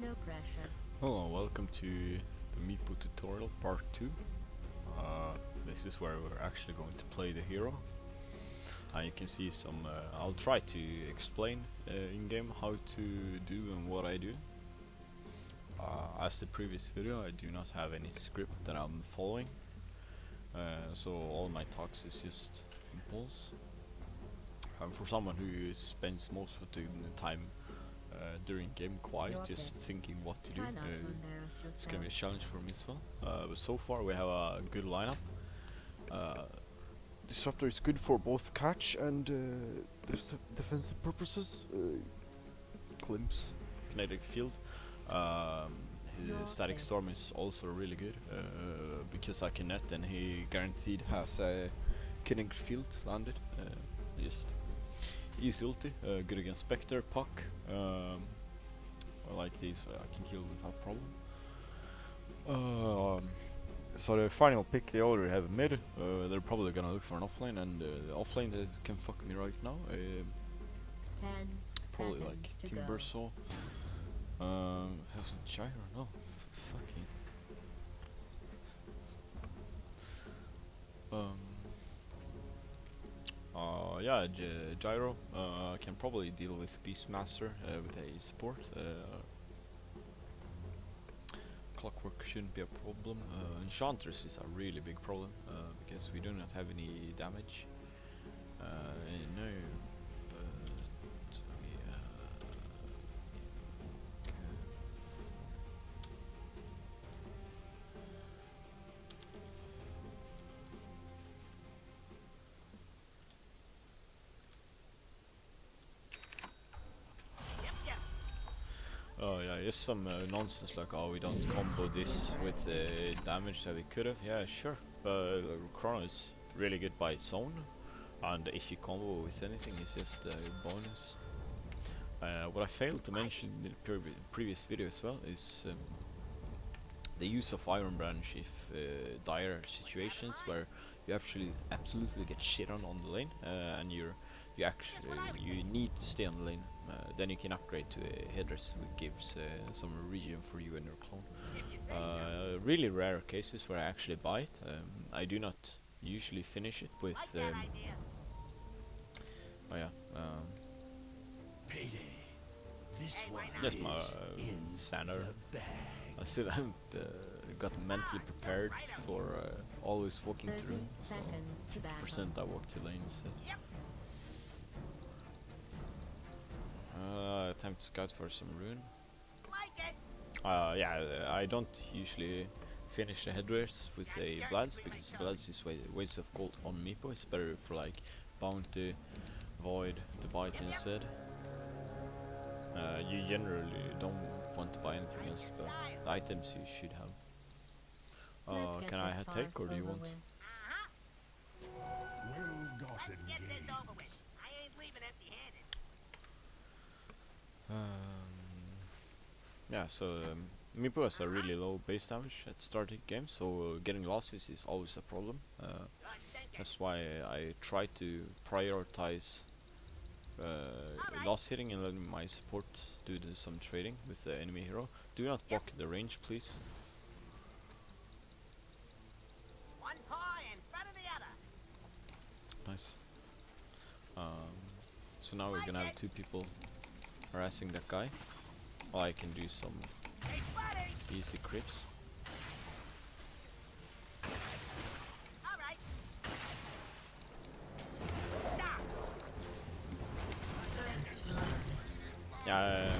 No pressure. Hello, welcome to the Meepo tutorial part 2. This is where we're actually going to play the hero. You can see some, I'll try to explain in-game how to do and what I do. As the previous video, I do not have any script that I'm following. So all my talks is just impulse. For someone who spends most of the time during game quiet, Your just pick. thinking what to do. Try not to embarrass It's gonna be a yourself. challenge for me as well. But so far we have a good lineup. Disruptor is good for both catch and defensive purposes. Glimpse, kinetic field. Um, Your his static pick. storm is also really good because I can net and he guaranteed has a kinetic field landed. Just easy ulti, good against Spectre, Puck. I like these, I can kill without problem. So the final pick they already have mid. They're probably gonna look for an offlane, and the offlane that can fuck me right now. 10 Probably like seconds to go. Timber Saw. Has a gyro? No, fucking. Um. Yeah, gyro. Can probably deal with Beastmaster with a support. Clockwork shouldn't be a problem. Enchantress is a really big problem because we do not have any damage. No, but we oh yeah, just some nonsense like, oh, we don't combo this with the damage that we could have. Yeah, sure. Chrono is really good by its own, and if you combo with anything, it's just a bonus. What I failed to mention in the previous video as well is the use of Iron Branch if dire situations where you actually absolutely get shit on the lane and you need to stay on the lane. Then you can upgrade to a headrest, which gives some regen for you and your clone. Really rare cases where I actually buy it. I do not usually finish it with. Oh yeah. Payday. This one That's my is in standard. the bag. I still haven't got mentally prepared for always walking 30 through, so seconds to battle. 50% I walk to lane instead. Time to scout for some rune. Yeah, I don't usually finish the headwares with a Bloods because Bloods is waste of gold on Meepo. It's better for like Bounty, Void to buy it instead. You generally don't want to buy anything else, but the items you should have. Let's get Can I this take farce or do you over want? with. Well-gotten gains. Yeah, so Meepo has a really low base damage at starting game, so getting losses is always a problem. That's why I try to prioritize loss hitting and letting my support do some trading with the enemy hero. Do not block the range, please. Nice. So now we're gonna have two people harassing that guy. Well, I can do some easy creeps. Yeah,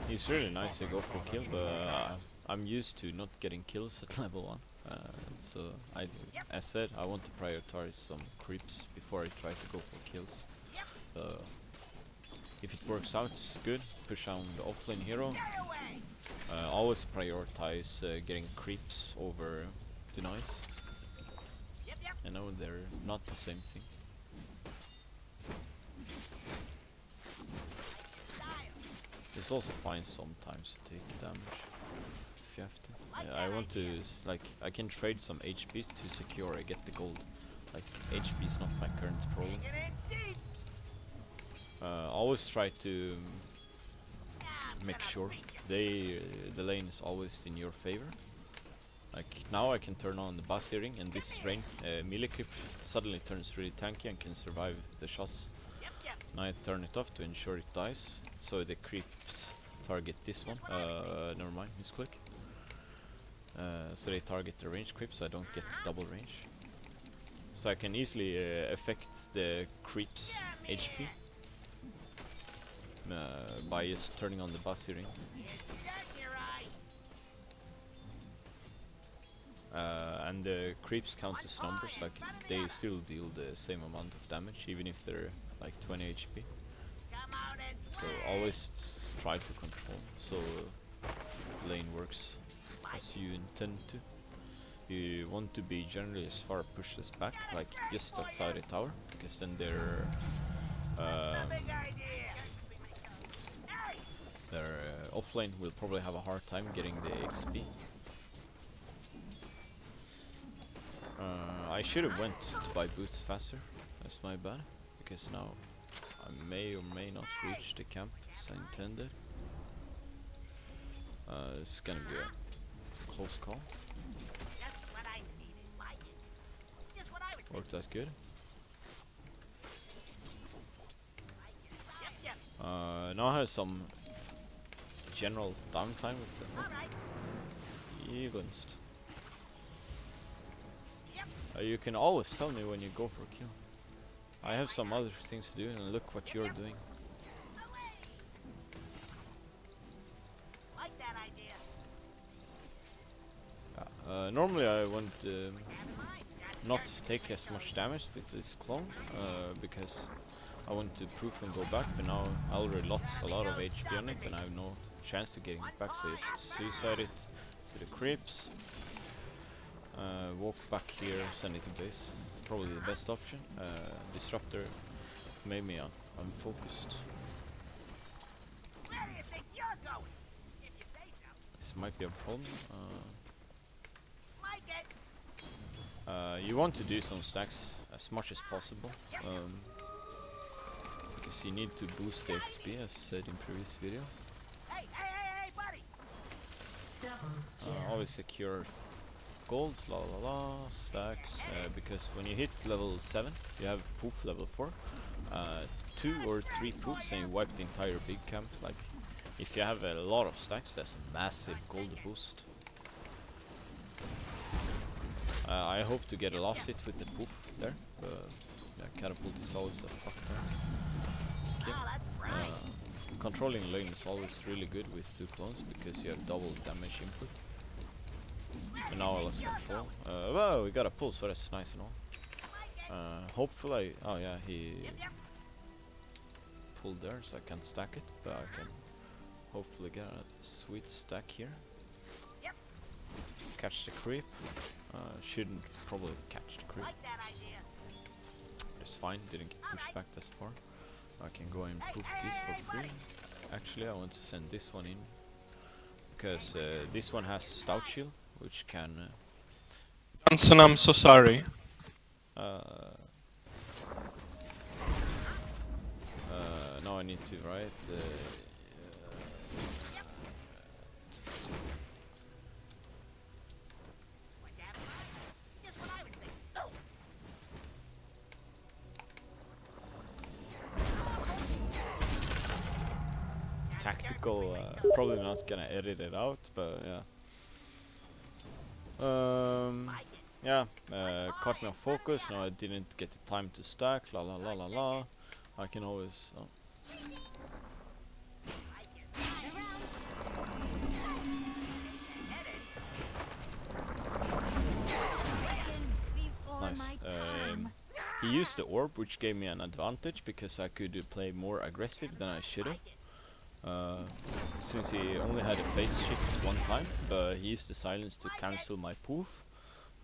he's really nice to go for kill, but I'm used to not getting kills at level 1. So as said, I want to prioritize some creeps before I try to go for kills. If it works out, it's good. Push down the offlane hero. Always prioritize getting creeps over denies. I know they're not the same thing. It's also fine sometimes to take damage if you have to. I want to, like, I can trade some HPs to secure I get the gold. Like, HP is not my current problem. Always try to make sure the lane is always in your favor. Like now I can turn on the boss hearing and this rain melee creep suddenly turns really tanky and can survive the shots. Now I turn it off to ensure it dies, so the creeps target this one. Never mind, misclick. So they target the range creep, so I don't get double range. So I can easily affect the creeps HP by just turning on the boss hearing. And the creeps count as numbers, like they still deal the same amount of damage even if they're like 20 HP. So always try to control so lane works as you intend to. You want to be generally as far pushed as back, like just outside the tower, because then their offlane will probably have a hard time getting the XP. I should have went to buy boots faster, that's my bad, because now I may or may not reach the camp as I intended. It's gonna be a close call. Worked out good. Now I have some general downtime with the Egonst. You can always tell me when you go for a kill. I have some other things to do and look what you're doing. Normally I want not take as much damage with this clone because I want to proof and go back, but now I already lost a lot of HP on it and I have no chance to getting it back, so I just suicide it to the creeps. Walk back here, send it to base. Probably the best option. Disruptor made me unfocused. This might be a problem. You want to do some stacks as much as possible, because you need to boost the XP as said in previous video. Always secure gold, la la la, stacks, because when you hit level 7, you have poof level 4, 2 or 3 poofs and you wipe the entire big camp. Like, if you have a lot of stacks, that's a massive gold boost. I hope to get a last hit with the poof there, but yeah, catapult is always a fuck there. Okay. Controlling lane is always really good with 2 clones because you have double damage input. And now I lost control. Well, we got a pull, so that's nice and all. Hopefully, oh yeah, he pulled there, so I can't stack it, but I can hopefully get a sweet stack here. Catch the creep. Shouldn't probably catch the creep. It's fine, didn't get pushed back this far. I can go and proof this for free. Actually, I want to send this one in because this one has stout shield, which can. Johnson, I'm so sorry. Now I need to write. Tactical, probably not gonna edit it out, but yeah. Caught me off focus, now I didn't get the time to stack, la la la la la. I can always... Oh. Nice. He used the orb, which gave me an advantage because I could play more aggressive than I should have. Since he only had a phase shift one time, but he used the silence to cancel my poof.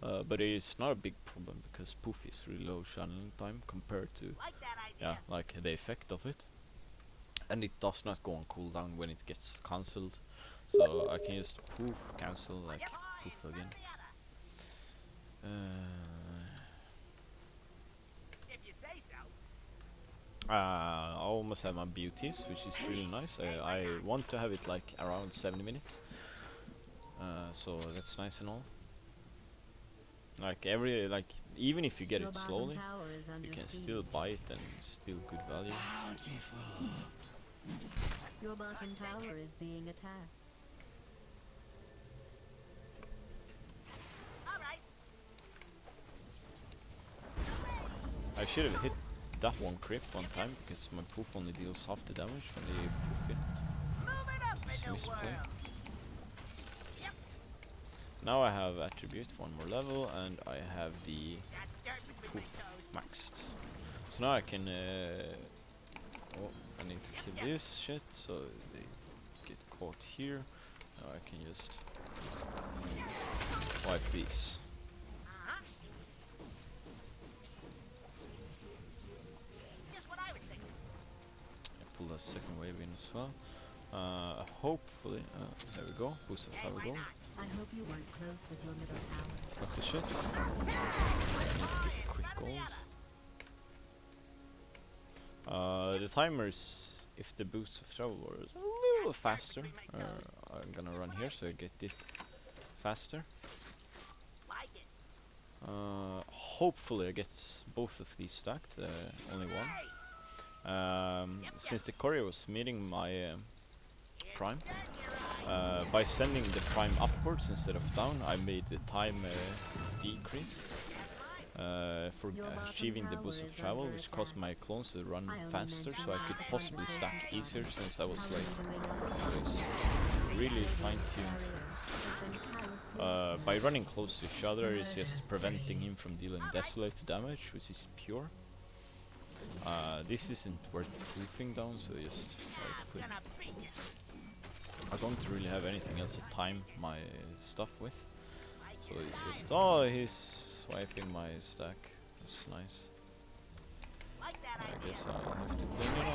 But it's not a big problem because poof is really low channeling time compared to like the effect of it. And it does not go on cooldown when it gets cancelled. So I can just poof, cancel, like poof again. I almost have my beauties, which is really nice. I want to have it like around 70 minutes. So that's nice and all. Like even if you get Your it bottom slowly, tower is you under can siege. still buy it and still good value. Your bottom tower is being attacked. I should have hit that one crit one time because my poof only deals half the damage when they poof it. It's misplay. Now I have attribute one more level and I have the poof maxed. So now I can oh, I need to kill this shit so they get caught here. Now I can just wipe these. I pull that second wave in as well. Hopefully, there we go. Boost of 5 gold. I hope you weren't close with your middle tower. Fuck the shit. Need to get quick gold. The timers, if the boost of travel was a little faster, I'm gonna run here so I get it faster. Hopefully I get both of these stacked, only one. Since the courier was meeting my prime, by sending the prime upwards instead of down, I made the time decrease for achieving the boost of travel, which caused my clones to run faster, so I could possibly stack easier since I was really fine-tuned. By running close to each other, it's just preventing him from dealing desolate damage, which is pure. This isn't worth poofing down, so just try to put. I don't really have anything else to time my stuff with, so it's just he's swiping my stack. That's nice. I guess I'll have to clean it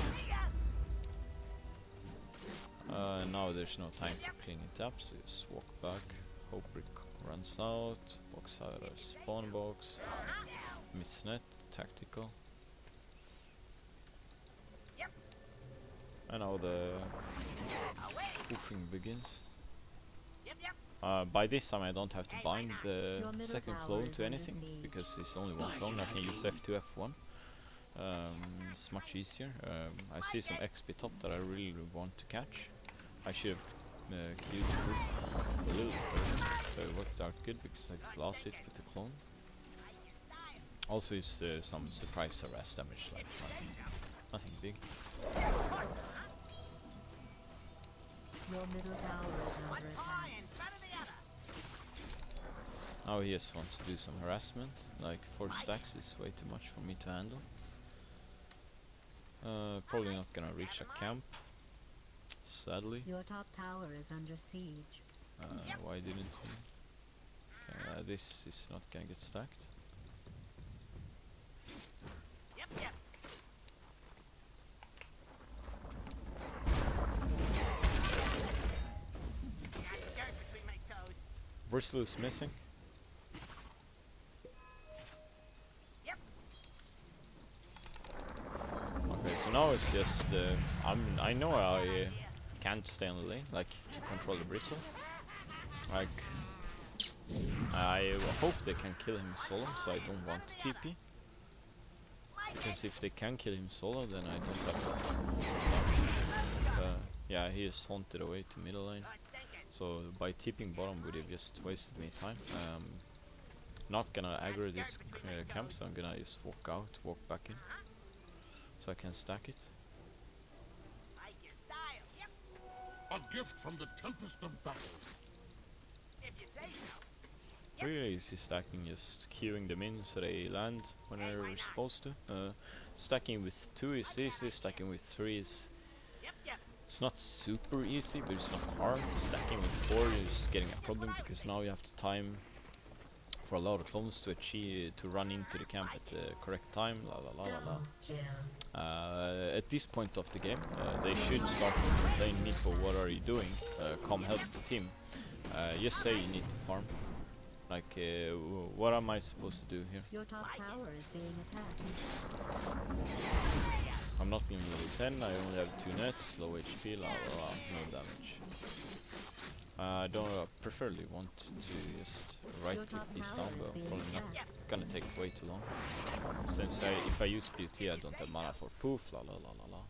up. Now there's no time for cleaning it up, so just walk back. Hope Rick runs out. Box out of spawn box. Miss net, tactical. And now the poofing begins. By this time I don't have to bind the second clone to anything, because it's only one clone. I can use F2, F1. It's much easier. I see some XP top that I really want to catch. I should have killed the poof a little bit, so it worked out good because I lost it with the clone. Also is some surprise harass damage, like nothing big. Your middle tower is under attack. Now he just wants to do some harassment. Like 4 stacks is way too much for me to handle. Probably not gonna reach a camp, sadly. Your top tower is under siege. Why didn't he? Okay, this is not gonna get stacked. Bristol is missing. Okay, so now it's just I know I can't stay on the lane, like to control the Bristle. Like I hope they can kill him solo, so I don't want to TP. Because if they can kill him solo, then I don't have to. Yeah, he is haunted away to middle lane. So by TPing bottom would have just wasted me time. Not gonna aggro this camp, so I'm gonna just walk out, walk back in, so I can stack it. A gift from the tempest of battle. Really easy stacking, just queuing them in so they land when they're supposed to. Stacking with 2 is easy, stacking with 3 is... It's not super easy, but it's not hard. Stacking with 4 is getting a problem because now you have to time for a lot of clones to achieve to run into the camp at the correct time. At this point of the game, they should start to complain, Meepo, what are you doing? Come help the team. Just say you need to farm. Like, what am I supposed to do here? Your top tower is being attacked. I'm not in level 10, I only have 2 nets, low HP, la la la, no damage. I don't preferably want to just right click these down, but probably not gonna take way too long. Since if I use pt2 I don't have mana for poof, la la la la la.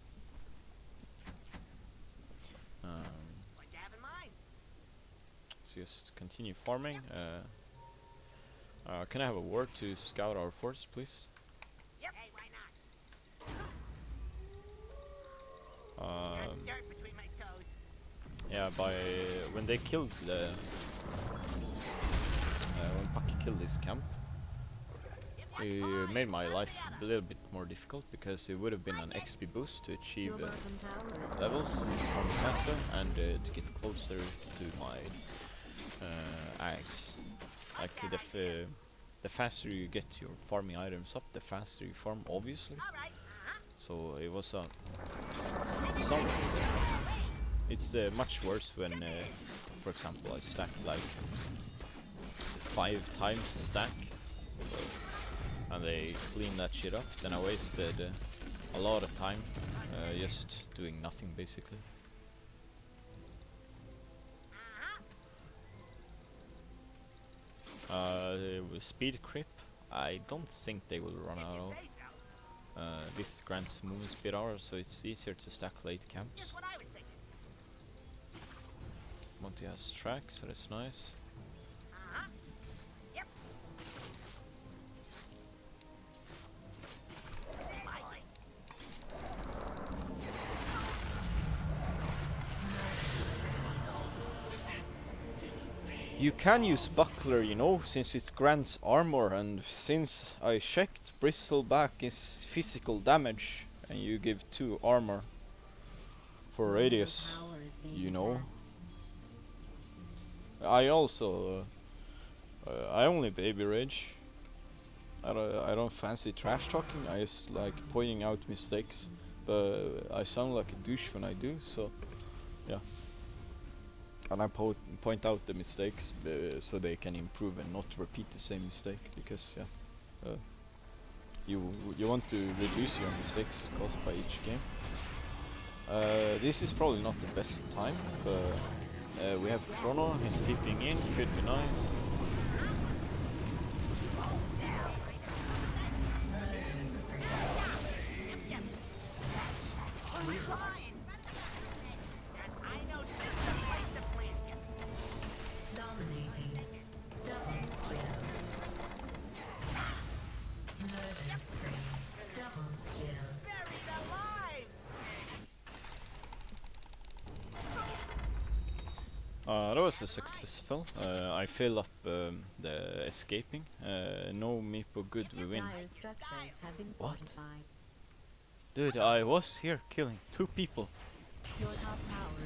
So just continue farming. Can I have a word to scout our force, please? Yep. Hey, why not? Dirt between my toes. Yeah, when they killed when Pucky killed this camp, it made my life a little bit more difficult because it would have been an XP boost to achieve levels from faster and to get closer to my axe. Like the faster you get your farming items up, the faster you farm, obviously. So it was it's much worse when, for example, I stacked like 5 times the stack, and they cleaned that shit up. Then I wasted a lot of time just doing nothing, basically. Speed creep, I don't think they will run out of. This grants movement speed hour, so it's easier to stack late camps. Monty has tracks, so that's nice. You can use buckler, you know, since it grants armor, and since I checked, bristleback is physical damage, and you give 2 armor for radius, you know. I also, I only baby rage. I don't fancy trash talking. I just like pointing out mistakes, but I sound like a douche when I do. So, yeah. And I point out the mistakes so they can improve and not repeat the same mistake. Because yeah, you want to reduce your mistakes caused by each game. This is probably not the best time, but we have Chrono. He's TPing in. Could be nice. That was a successful. I fill up the escaping. No Meepo, good, we win. What? Dude, I was here killing 2 people.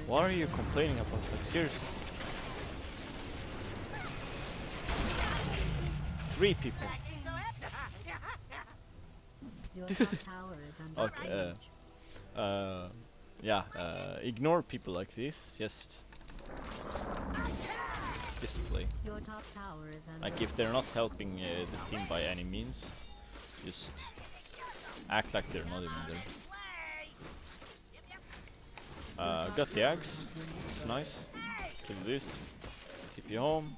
What are you complaining about? Like, seriously? 3 people. Dude. Okay. Yeah. Ignore people like this. Just play. Like if they're not helping the team by any means, just act like they're not even there. Got the axe. It's nice. Kill this. Keep you home.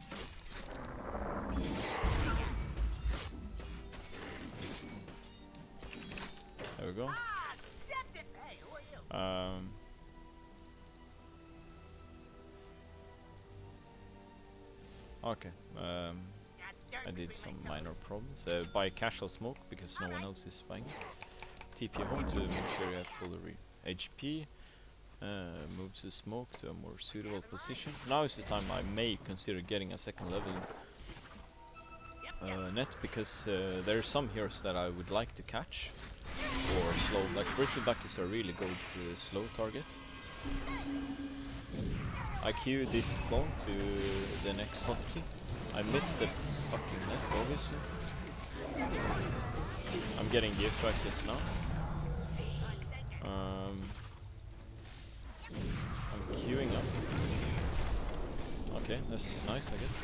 There we go. Okay, I did some minor problems. Buy casual smoke because no one else is buying it. TP home to make sure you have full HP. Moves the smoke to a more suitable position. Now is the time I may consider getting a 2nd level net, because there are some heroes that I would like to catch or slow. Like Bristleback is a really good slow target. I queue this clone to the next hotkey. I missed the fucking net, obviously. I'm getting gifts like this now. I'm queuing up. Okay, this is nice, I guess.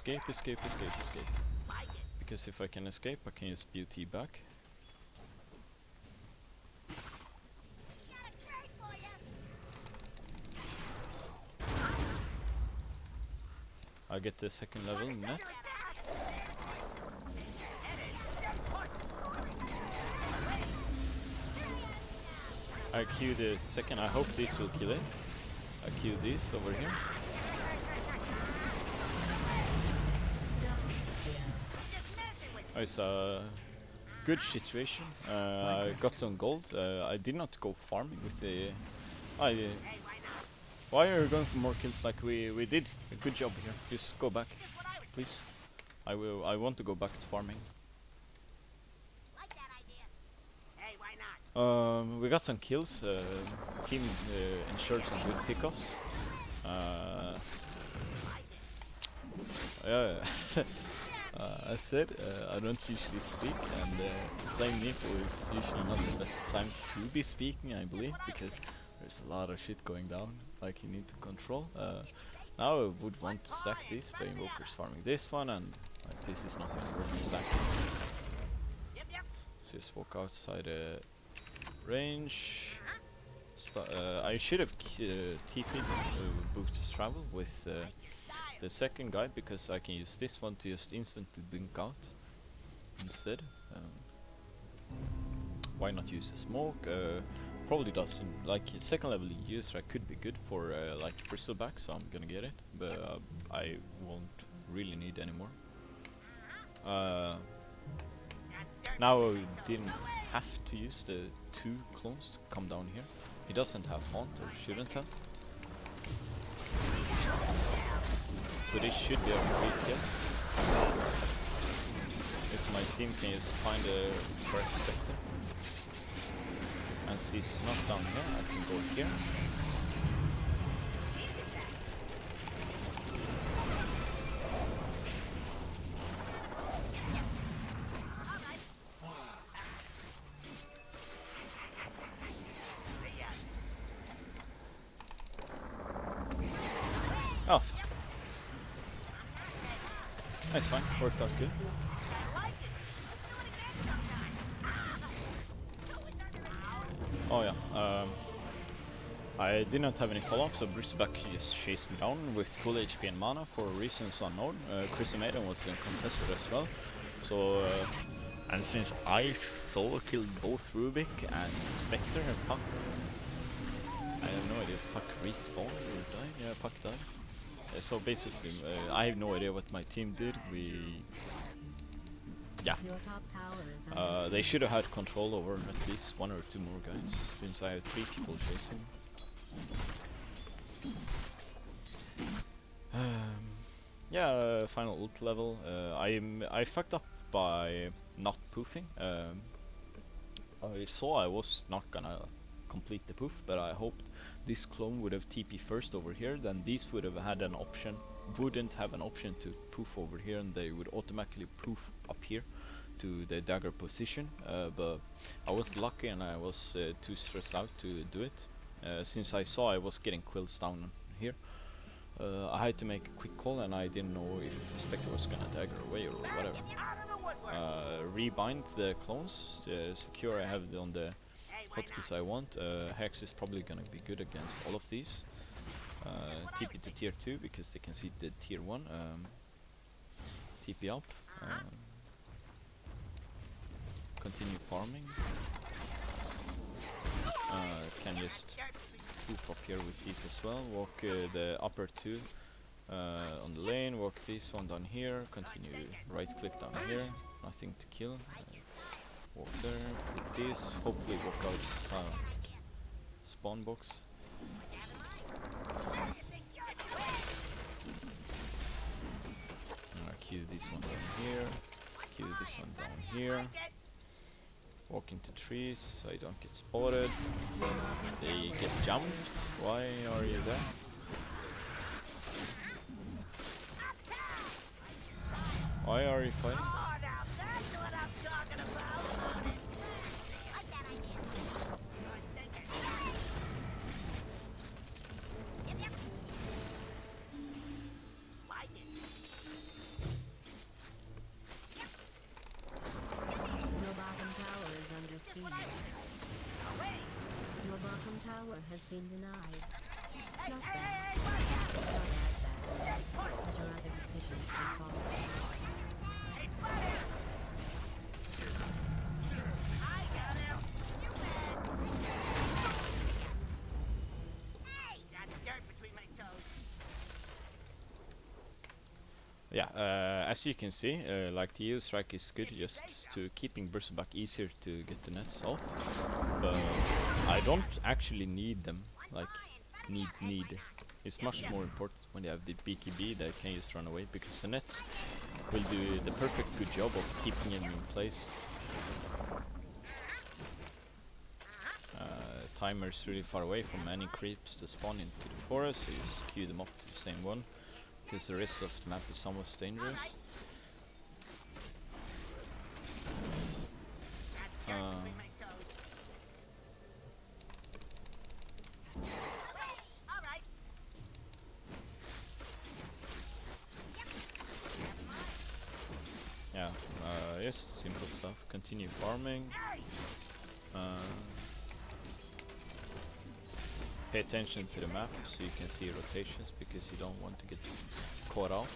escape, escape, escape, escape. Like it. Because if I can escape, I can use beauty back. Got a trade for ya. I get the second level net. Under attack. I Q the second. I hope this will kill it. I Q this over here. Just messing with Oh, it's a good situation. I got some gold. I did not go farming with the. Hey, why not? Why are you going for more kills like we did? A good job here. Just go back, Just what I would please. I want to go back to farming. like that idea. Hey, why not? We got some kills. Team ensured some good pickoffs. Like it. Yeah. I said I don't usually speak, and playing Meepo is usually not the best time to be speaking, I believe, because there's a lot of shit going down, like you need to control. Now I would want to stack this, but Invoker's farming this one, and like, this is not even worth stacking. Yep, yep. Just walk outside range. I should have TP'd boost travel with Like your style. the second guide, because I can use this one to just instantly blink out instead. Why not use a smoke? Probably doesn't, like second level user could be good for like bristleback, so I'm gonna get it, but I won't really need anymore. Got dirt Now I between my toes. didn't No way. have to use the 2 clones to come down here. He doesn't have haunt, or shouldn't have. So this should be a free kill. If my team can just find a correct spectre. And he's not down here, I can go here. See ya. Oh, fuck. That's fine, worked out good. I like it. Let's do it again sometime. Who is under attack? Oh yeah, I did not have any follow-up, so Bristleback just chased me down with full HP and mana for reasons unknown. Chrissy Maiden was contested as well. So, and since I solo killed both Rubik and Spectre and Puck, I have no idea if Puck respawned or died. Yeah, Puck died. So basically, I have no idea what my team did. Yeah. Your top tower is under They should have had control over at least 1 or 2 more guys, since I have 3 people chasing. Yeah, final ult level. I fucked up by not poofing. I saw I was not gonna complete the poof, but I hoped this clone would have TP first over here, then these would have had an option, wouldn't have an option to poof over here, and they would automatically poof up here to the dagger position. But I was lucky and I was too stressed out to do it. Since I saw I was getting quills down here, I had to make a quick call, and I didn't know if Spectre was gonna dagger away or whatever. Out of the woodwork. Rebind the clones, secure I have it on the Hey, why hotkeys not? I want. Hex is probably gonna be good against all of these. TP to tier 2 because they can see the tier 1. TP up. Continue farming. Can just poof up here with these as well. Walk the upper 2 on the lane. Walk this one down here. Continue right click down here. Nothing to kill. Walk there. Poof this. Hopefully walk out spawn box. Queue this one down here. Queue this one down here. Walk into trees so I don't get spotted. They get jumped. Why are you there? Why are you fighting? Oh, now that's what I'm talking about. Like that idea. Good thinking. Yep, yep. Like it. Yeah, as you can see, like the EU strike is good just to keeping Bristleback easier to get the nets off, but I don't actually need them, like need. It's much more important when you have the BKB that can just run away, because the nets will do the perfect good job of keeping him in place. Timer's really far away from any creeps to spawn into the forest, so you just queue them up to the same one, because the rest of the map is somewhat dangerous. Yeah, just simple stuff. Continue farming. Pay attention to the map so you can see rotations, because you don't want to get caught out,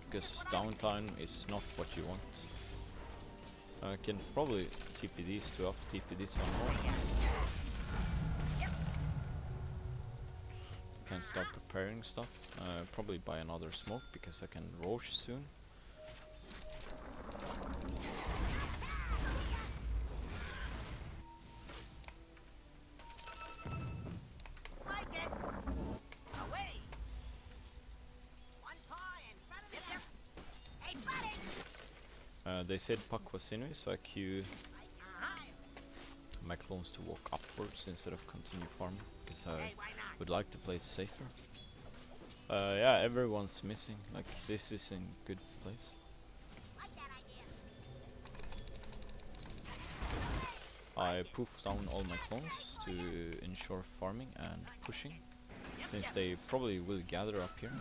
because downtime is not what you want. I can probably TP these two off, TP this one more. Can start preparing stuff. Probably buy another smoke because I can roach soon. They said Puck was anyway, so I queue my clones to walk upwards instead of continue farming, because I would like to play it safer. Yeah, everyone's missing, like this is in good place. I poofed down all my clones to ensure farming and pushing, since they probably will gather up here.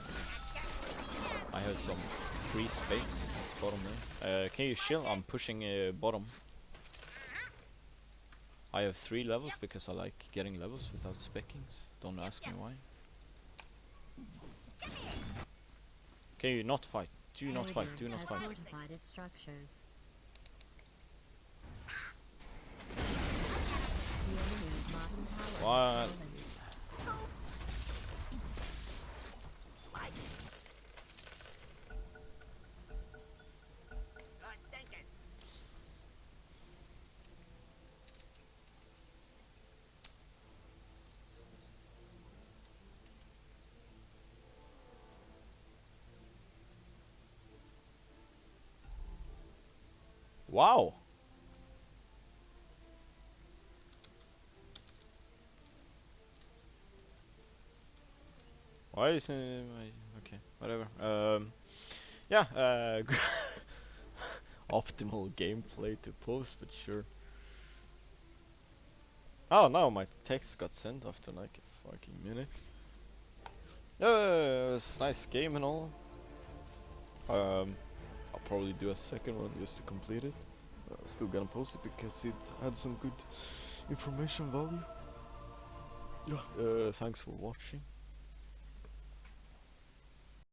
I have some free space at the bottom lane. Can you chill? I'm pushing bottom. I have 3 levels because I like getting levels without speckings. Don't ask me why. Can you not fight? Do not fight, do not fight. Fortified its structures. The enemy's bottom tower What? has fallen. Wow! Why is okay, whatever. Yeah, optimal gameplay to post, but sure. Oh no, my text got sent after like a fucking minute. Yeah, it was a nice game and all. I'll probably do a second one just to complete it. Still gonna post it because it had some good information value. Yeah, thanks for watching.